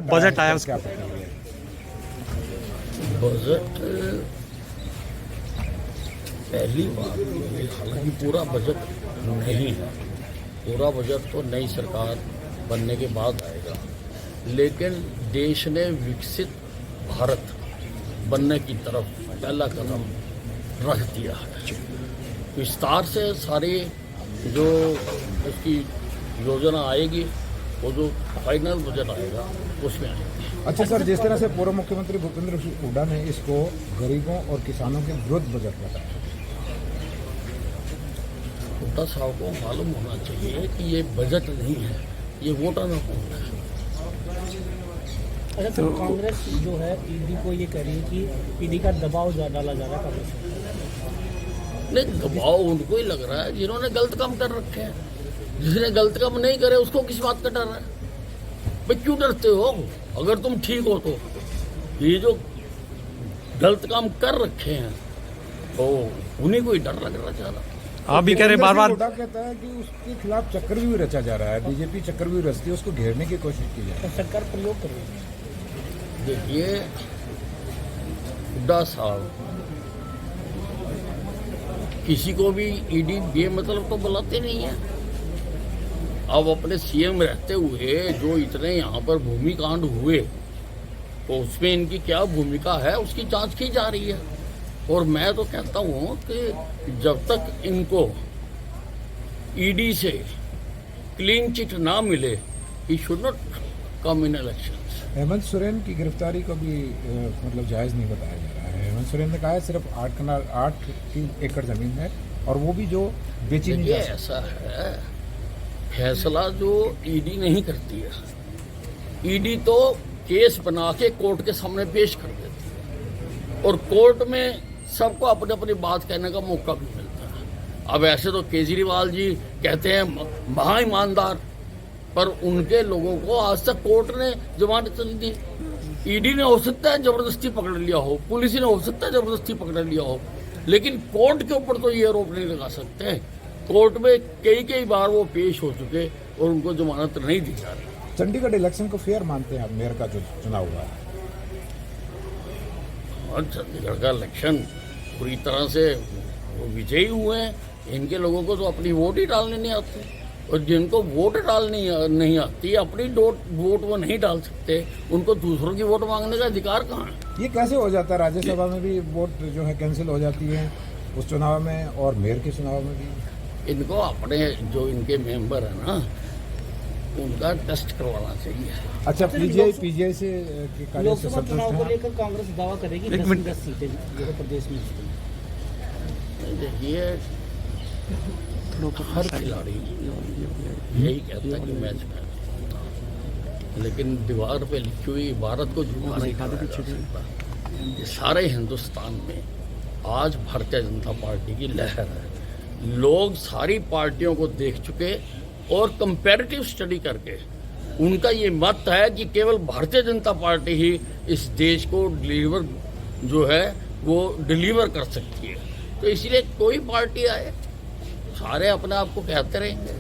Budget आया उसका budget पहली बार, हालांकि पूरा बजट नहीं है, पूरा बजट तो नई सरकार बनने के बाद आएगा, लेकिन देश ने विकसित भारत बनने की तरफ पहला कदम रख दिया है। विस्तार से सारी जो उसकी योजना आएगी, वो जो फाइनल बजट आएगा उसमें आएगी। अच्छा सर, जिस तरह से पूर्व मुख्यमंत्री भूपेंद्र सिंह हुड्डा ने इसको गरीबों और किसानों के विरुद्ध बजट बताया, हुड्डा साहब को मालूम होना चाहिए कि ये बजट नहीं है, ये वोटर अकाउंट है। अच्छा, तो कांग्रेस जो है ईडी को ये कह रही है कि ईडी का दबाव डाला जा रहा है कांग्रेस। नहीं, दबाव उनको ही लग रहा है जिन्होंने गलत काम कर रखे हैं। जिसने गलत काम नहीं करे उसको किस बात का डर है? भाई क्यों डरते हो? अगर तुम ठीक हो तो ये जो गलत काम कर रखे हैं तो उन्हीं को ही डर लग रहा ज्यादा। आप भी कह रहे बार बार। हुड्डा कहता है कि उसके खिलाफ चक्रव्यूह रचा जा रहा है, बीजेपी चक्रव्यूह रचती है, उसको घेरने की कोशिश की जाए, तो सरकार प्रयोग कर रही है। देखिए, हुड्डा साहब किसी को भी ईडी बेमतलब तो बुलाते नहीं है। अब अपने सीएम रहते हुए जो इतने यहाँ पर भूमि कांड हुए, तो उसमें इनकी क्या भूमिका है उसकी जांच की जा रही है। और मैं तो कहता हूँ कि जब तक इनको ईडी से क्लीन चिट ना मिले, he should not come in elections. Hemant Soren की गिरफ्तारी को भी मतलब जायज नहीं बताया जा रहा है। हेमंत सोरेन ने कहा है सिर्फ 8 एकड़ जमीन है और वो भी जो बेची नहीं जा सकती। ऐसा है, फैसला जो ईडी नहीं करती है, ईडी तो केस बना के कोर्ट के सामने पेश कर देती है और कोर्ट में सबको अपनी अपनी बात कहने का मौका भी मिलता है। अब ऐसे तो केजरीवाल जी कहते हैं महा ईमानदार, पर उनके लोगों को आज तक कोर्ट ने जमानत नहीं दी। ईडी ने हो सकता है जबरदस्ती पकड़ लिया हो, पुलिस ने हो सकता है जबरदस्ती पकड़ लिया हो, लेकिन कोर्ट के ऊपर तो ये आरोप नहीं लगा सकते। कोर्ट में कई बार वो पेश हो चुके और उनको जमानत नहीं दी जा रही। चंडीगढ़ इलेक्शन को फेयर मानते हैं आप? मेयर का जो चुनाव हुआ है, और चंडीगढ़ का इलेक्शन पूरी तरह से वो विजयी हुए हैं। इनके लोगों को तो अपनी वोट ही डालने नहीं आती, और जिनको वोट डालनी नहीं आती, अपनी वोट वो नहीं डाल सकते, उनको दूसरों की वोट मांगने का अधिकार कहाँ है? ये कैसे हो जाता है? राज्यसभा में भी वोट जो है कैंसिल हो जाती है उस चुनाव में, और मेयर के चुनाव में भी। इनको अपने जो इनके मेंबर है ना, उनका टेस्ट करवाना चाहिए। अच्छा, पीजीआई से लोकसभा चुनाव को लेकर कांग्रेस दावा करेगी 10 सीटें जो प्रदेश में। देखिए, हर खिलाड़ी यही कहता है कि मैच में, लेकिन दीवार पे लिखी हुई इबारत को झूठा नहीं कहा जा सकता। सारे हिंदुस्तान में आज भारतीय जनता पार्टी की लहर है। लोग सारी पार्टियों को देख चुके और कंपैरेटिव स्टडी करके उनका ये मत है कि केवल भारतीय जनता पार्टी ही इस देश को डिलीवर कर सकती है। तो इसलिए कोई पार्टी आए, सारे अपने आप को कहते रहेंगे,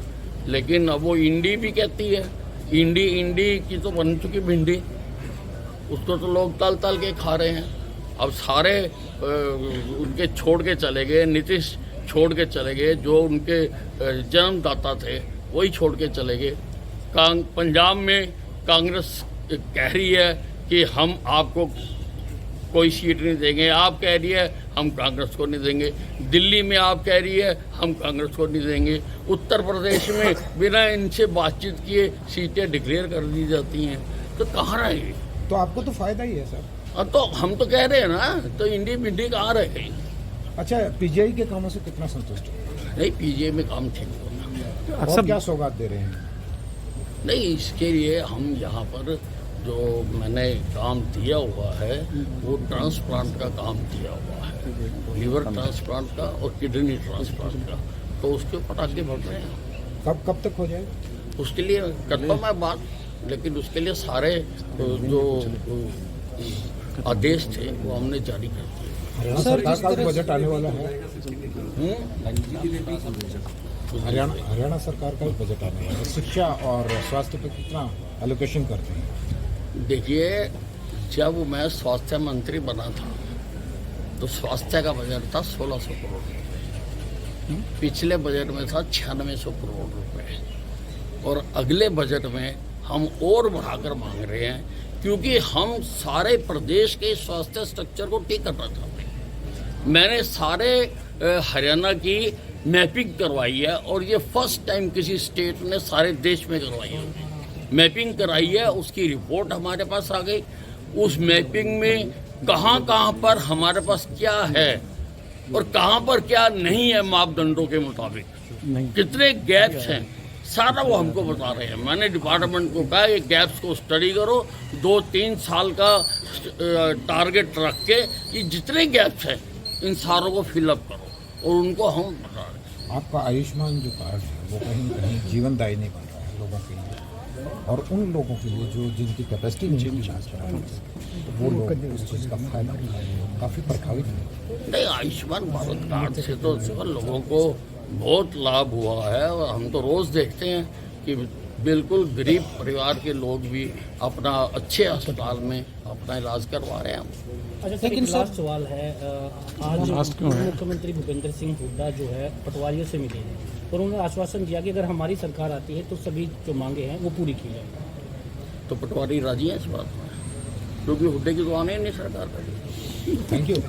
लेकिन अब वो इंडी भी कहती है। इंडी की तो बन चुकी भिंडी, उसको तो लोग तल के खा रहे हैं। अब सारे उनके छोड़ के चले गए, नीतीश छोड़ के चले गए, जो उनके जन्मदाता थे वही छोड़ के चले गए। पंजाब में कांग्रेस कह रही है कि हम आपको कोई सीट नहीं देंगे, आप कह रही है हम कांग्रेस को नहीं देंगे। दिल्ली में आप कह रही है हम कांग्रेस को नहीं देंगे। उत्तर प्रदेश में बिना इनसे बातचीत किए सीटें डिक्लेयर कर दी जाती हैं। तो कहाँ रहेंगे? तो आपको तो फायदा ही है सर। तो हम तो कह रहे हैं ना, तो इंडी भिंडी कहाँ रह गई? अच्छा, पीजीआई के कामों से कितना संतुष्ट हो? नहीं, पीजीआई में काम ठीक होगा। और क्या सौगात दे रहे हैं? नहीं, इसके लिए हम यहाँ पर जो मैंने काम दिया हुआ है वो ट्रांसप्लांट का काम दिया हुआ है, लीवर ट्रांसप्लांट का और किडनी ट्रांसप्लांट का। तो उसके ऊपर आगे बढ़ रहे हैं। कब तक हो जाएगा? उसके लिए करता हूँ मैं बात, लेकिन उसके लिए सारे जो आदेश थे वो हमने जारी कर दिए। हरियाणा सरकार का बजट आने वाला है। हरियाणा सरकार का बजट आने वाला है। शिक्षा और स्वास्थ्य पे कितना एलोकेशन करते हैं? देखिए, जब मैं स्वास्थ्य मंत्री बना था तो स्वास्थ्य का बजट था 1600 करोड़ रुपए। पिछले बजट में था 9600 करोड़ रुपए और अगले बजट में हम और बढ़ाकर मांग रहे हैं, क्योंकि हम सारे प्रदेश के स्वास्थ्य स्ट्रक्चर को ठीक करना चाहते हैं। मैंने सारे हरियाणा की मैपिंग करवाई है और ये फर्स्ट टाइम किसी स्टेट ने सारे देश में करवाई है। मैपिंग कराई है, उसकी रिपोर्ट हमारे पास आ गई। उस मैपिंग में कहाँ कहाँ पर हमारे पास क्या है और कहाँ पर क्या नहीं है मापदंडों के मुताबिक, कितने गैप्स हैं, सारा वो हमको बता रहे हैं। मैंने डिपार्टमेंट को कहा ये गैप्स को स्टडी करो, 2-3 साल का टारगेट रख के ये जितने गैप्स हैं इन सारों को फिलअप करो और उनको हम बता रहे हैं। आपका आयुष्मान जो कार्ड है वो कहीं न कहीं जीवनदायी नहीं बन रहा है लोगों के लिए, और उन लोगों के लिए जो जिनकी कैपेसिटी नहीं है इलाज कराने की, तो वो लोग उस चीज़ का फायदा काफ़ी प्रभावित हैं। नहीं, आयुष्मान भारत कार्ड से तो लोगों को बहुत लाभ हुआ है और हम तो रोज़ देखते हैं कि बिल्कुल गरीब परिवार के लोग भी अपना अच्छे अस्पताल में अपना इलाज करवा रहे हैं। अच्छा सर, एक लास्ट सवाल है। आज मुख्यमंत्री भूपेंद्र सिंह हुड्डा जो है पटवारियों से मिले हैं और उन्होंने आश्वासन दिया कि अगर हमारी सरकार आती है तो सभी जो मांगे हैं वो पूरी की जाएंगी। तो पटवारी राजी हैं इस बात में, क्योंकि हुड्डे की तो आने ही नहीं सरकार करी। Thank you.